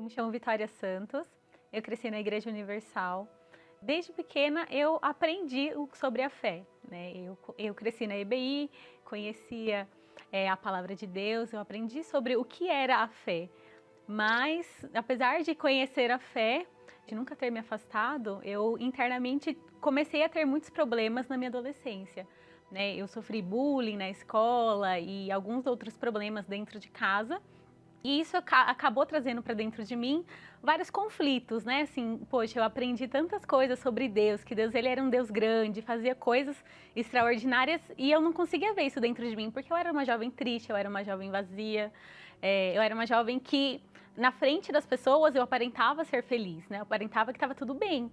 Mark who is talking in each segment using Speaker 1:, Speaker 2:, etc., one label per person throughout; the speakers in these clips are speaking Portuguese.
Speaker 1: me chamo Vitória Santos, eu cresci na Igreja Universal. Desde pequena eu aprendi sobre a fé, né? Eu cresci na EBI, conhecia a palavra de Deus, eu aprendi sobre o que era a fé. Mas, apesar de conhecer a fé, de nunca ter me afastado, eu internamente comecei a ter muitos problemas na minha adolescência, né? Eu sofri bullying na escola e alguns outros problemas dentro de casa. E isso acabou trazendo para dentro de mim vários conflitos, né? Assim, poxa, eu aprendi tantas coisas sobre Deus, que Deus ele era um Deus grande, fazia coisas extraordinárias e eu não conseguia ver isso dentro de mim, porque eu era uma jovem triste, eu era uma jovem vazia, eu era uma jovem que na frente das pessoas eu aparentava ser feliz, né? Eu aparentava que estava tudo bem.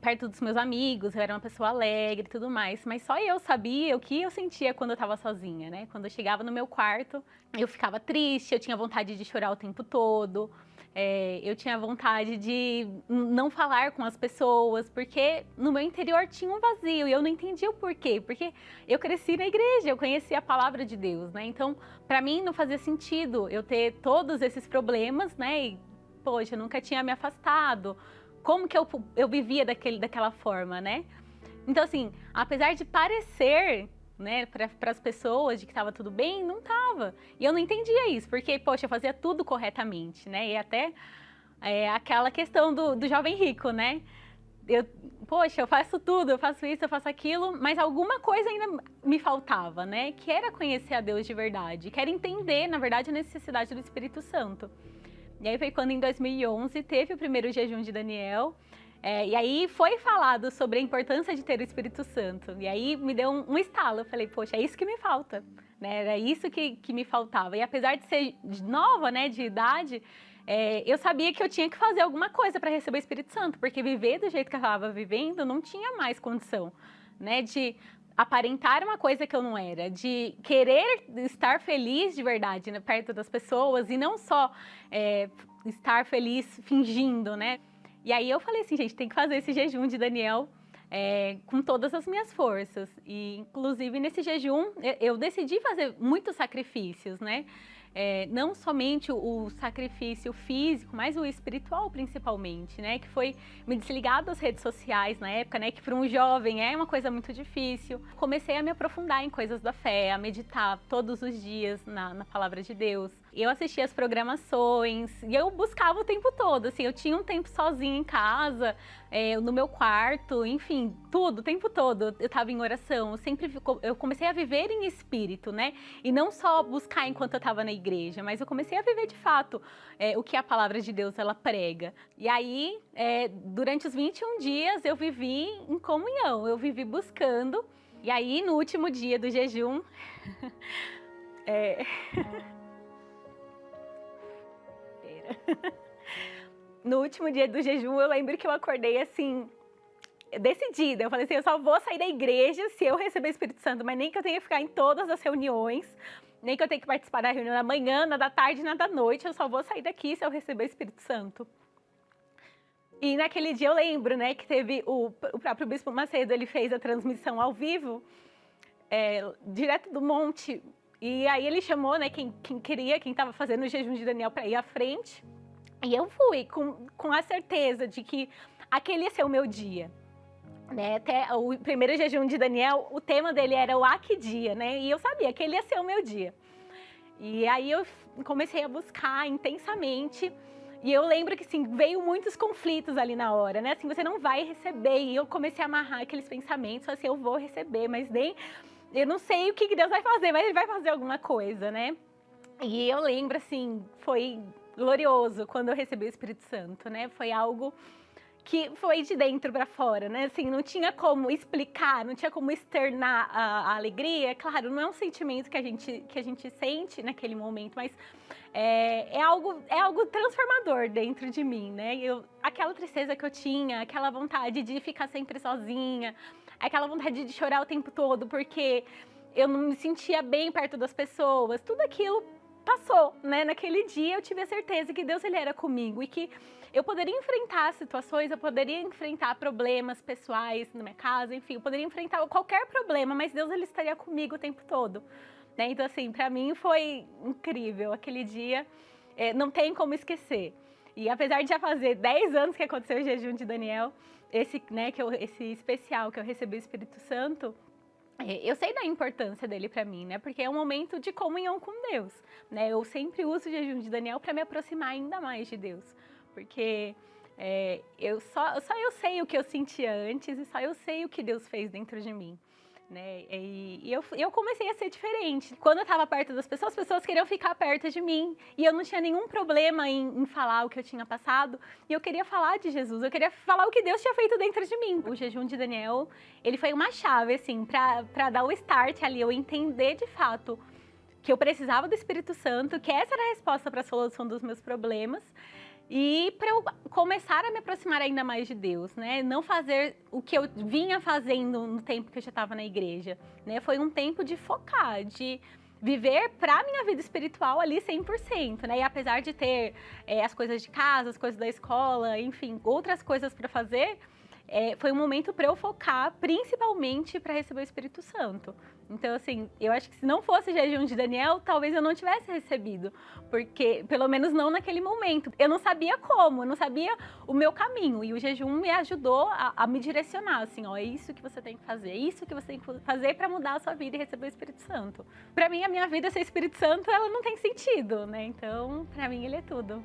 Speaker 1: Perto dos meus amigos, eu era uma pessoa alegre e tudo mais, mas só eu sabia o que eu sentia quando eu estava sozinha, né? Quando eu chegava no meu quarto, eu ficava triste, eu tinha vontade de chorar o tempo todo, eu tinha vontade de não falar com as pessoas, porque no meu interior tinha um vazio e eu não entendia o porquê, porque eu cresci na igreja, eu conhecia a palavra de Deus, né? Então, para mim não fazia sentido eu ter todos esses problemas, né? E, poxa, eu nunca tinha me afastado. Como que eu vivia daquela forma, né? Então, assim, apesar de parecer, né, para as pessoas de que estava tudo bem, não estava. E eu não entendia isso, porque, poxa, eu fazia tudo corretamente, né? E até aquela questão do jovem rico, né? Poxa, eu faço tudo, eu faço isso, eu faço aquilo, mas alguma coisa ainda me faltava, né? Que era conhecer a Deus de verdade, que era entender, na verdade, a necessidade do Espírito Santo. E aí foi quando em 2011 teve o primeiro jejum de Daniel, e aí foi falado sobre a importância de ter o Espírito Santo. E aí me deu um estalo, eu falei, poxa, é isso que me falta, né? Era isso que me faltava. E apesar de ser nova, né, de idade, eu sabia que eu tinha que fazer alguma coisa para receber o Espírito Santo, porque viver do jeito que eu estava vivendo não tinha mais condição, né, de aparentar uma coisa que eu não era, de querer estar feliz de verdade, né, perto das pessoas e não só estar feliz fingindo, né? E aí eu falei assim, gente, tem que fazer esse jejum de Daniel com todas as minhas forças. E inclusive nesse jejum eu decidi fazer muitos sacrifícios, né? Não somente o sacrifício físico, mas o espiritual principalmente, né? Que foi me desligar das redes sociais na época, né? Que para um jovem é uma coisa muito difícil. Comecei a me aprofundar em coisas da fé, a meditar todos os dias na palavra de Deus. Eu assistia as programações e eu buscava o tempo todo, assim, eu tinha um tempo sozinha em casa, no meu quarto, enfim, tudo, o tempo todo eu estava em oração, eu comecei a viver em espírito, né? E não só buscar enquanto eu estava na igreja, mas eu comecei a viver de fato o que a palavra de Deus ela prega. E aí, durante os 21 dias eu vivi em comunhão, eu vivi buscando. E aí, no último dia do jejum, no último dia do jejum, eu lembro que eu acordei assim, decidida. Eu falei assim, eu só vou sair da igreja se eu receber o Espírito Santo, mas nem que eu tenha que ficar em todas as reuniões, nem que eu tenha que participar da reunião da manhã, na da tarde, na da noite, eu só vou sair daqui se eu receber o Espírito Santo. E naquele dia eu lembro, né, que teve o próprio Bispo Macedo, ele fez a transmissão ao vivo, direto do monte, e aí ele chamou, né, quem estava fazendo o jejum de Daniel para ir à frente. E eu fui com a certeza de que aquele ia ser o meu dia, né? Até o primeiro jejum de Daniel, o tema dele era o Aqui Dia, né? E eu sabia que ele ia ser o meu dia. E aí eu comecei a buscar intensamente. E eu lembro que, assim, veio muitos conflitos ali na hora, né? Assim, você não vai receber. E eu comecei a amarrar aqueles pensamentos, assim, eu vou receber, mas nem... Eu não sei o que Deus vai fazer, mas Ele vai fazer alguma coisa, né? E eu lembro, assim, foi glorioso quando eu recebi o Espírito Santo, né? Foi algo que foi de dentro para fora, né? Assim, não tinha como explicar, não tinha como externar a alegria. Claro, não é um sentimento que a gente sente naquele momento, mas é algo transformador dentro de mim, né? Aquela tristeza que eu tinha, aquela vontade de ficar sempre sozinha, aquela vontade de chorar o tempo todo porque eu não me sentia bem perto das pessoas, tudo aquilo passou, né? Naquele dia eu tive a certeza que Deus ele era comigo e que eu poderia enfrentar situações, eu poderia enfrentar problemas pessoais na minha casa, enfim, eu poderia enfrentar qualquer problema, mas Deus ele estaria comigo o tempo todo, né? Então assim, para mim foi incrível aquele dia, não tem como esquecer. E apesar de já fazer 10 anos que aconteceu o jejum de Daniel, esse, né, esse especial que eu recebi o Espírito Santo, eu sei da importância dele para mim, né? Porque é um momento de comunhão com Deus, né? Eu sempre uso o jejum de Daniel para me aproximar ainda mais de Deus, porque só eu sei o que eu sentia antes e só eu sei o que Deus fez dentro de mim. Né? E eu comecei a ser diferente. Quando eu estava perto das pessoas, as pessoas queriam ficar perto de mim. E eu não tinha nenhum problema em falar o que eu tinha passado. E eu queria falar de Jesus, eu queria falar o que Deus tinha feito dentro de mim. O jejum de Daniel, ele foi uma chave, assim, para dar o start ali, eu entender de fato que eu precisava do Espírito Santo, que essa era a resposta para a solução dos meus problemas. E para eu começar a me aproximar ainda mais de Deus, né? Não fazer o que eu vinha fazendo no tempo que eu já estava na igreja, né? Foi um tempo de focar, de viver para a minha vida espiritual ali 100%, né? E apesar de ter as coisas de casa, as coisas da escola, enfim, outras coisas para fazer, foi um momento para eu focar principalmente para receber o Espírito Santo. Então, assim, eu acho que se não fosse o jejum de Daniel, talvez eu não tivesse recebido, porque, pelo menos não naquele momento. Eu não sabia como, eu não sabia o meu caminho, e o jejum me ajudou a me direcionar, assim, ó, é isso que você tem que fazer, é isso que você tem que fazer para mudar a sua vida e receber o Espírito Santo. Para mim, a minha vida sem Espírito Santo, ela não tem sentido, né? Então, para mim, ele é tudo.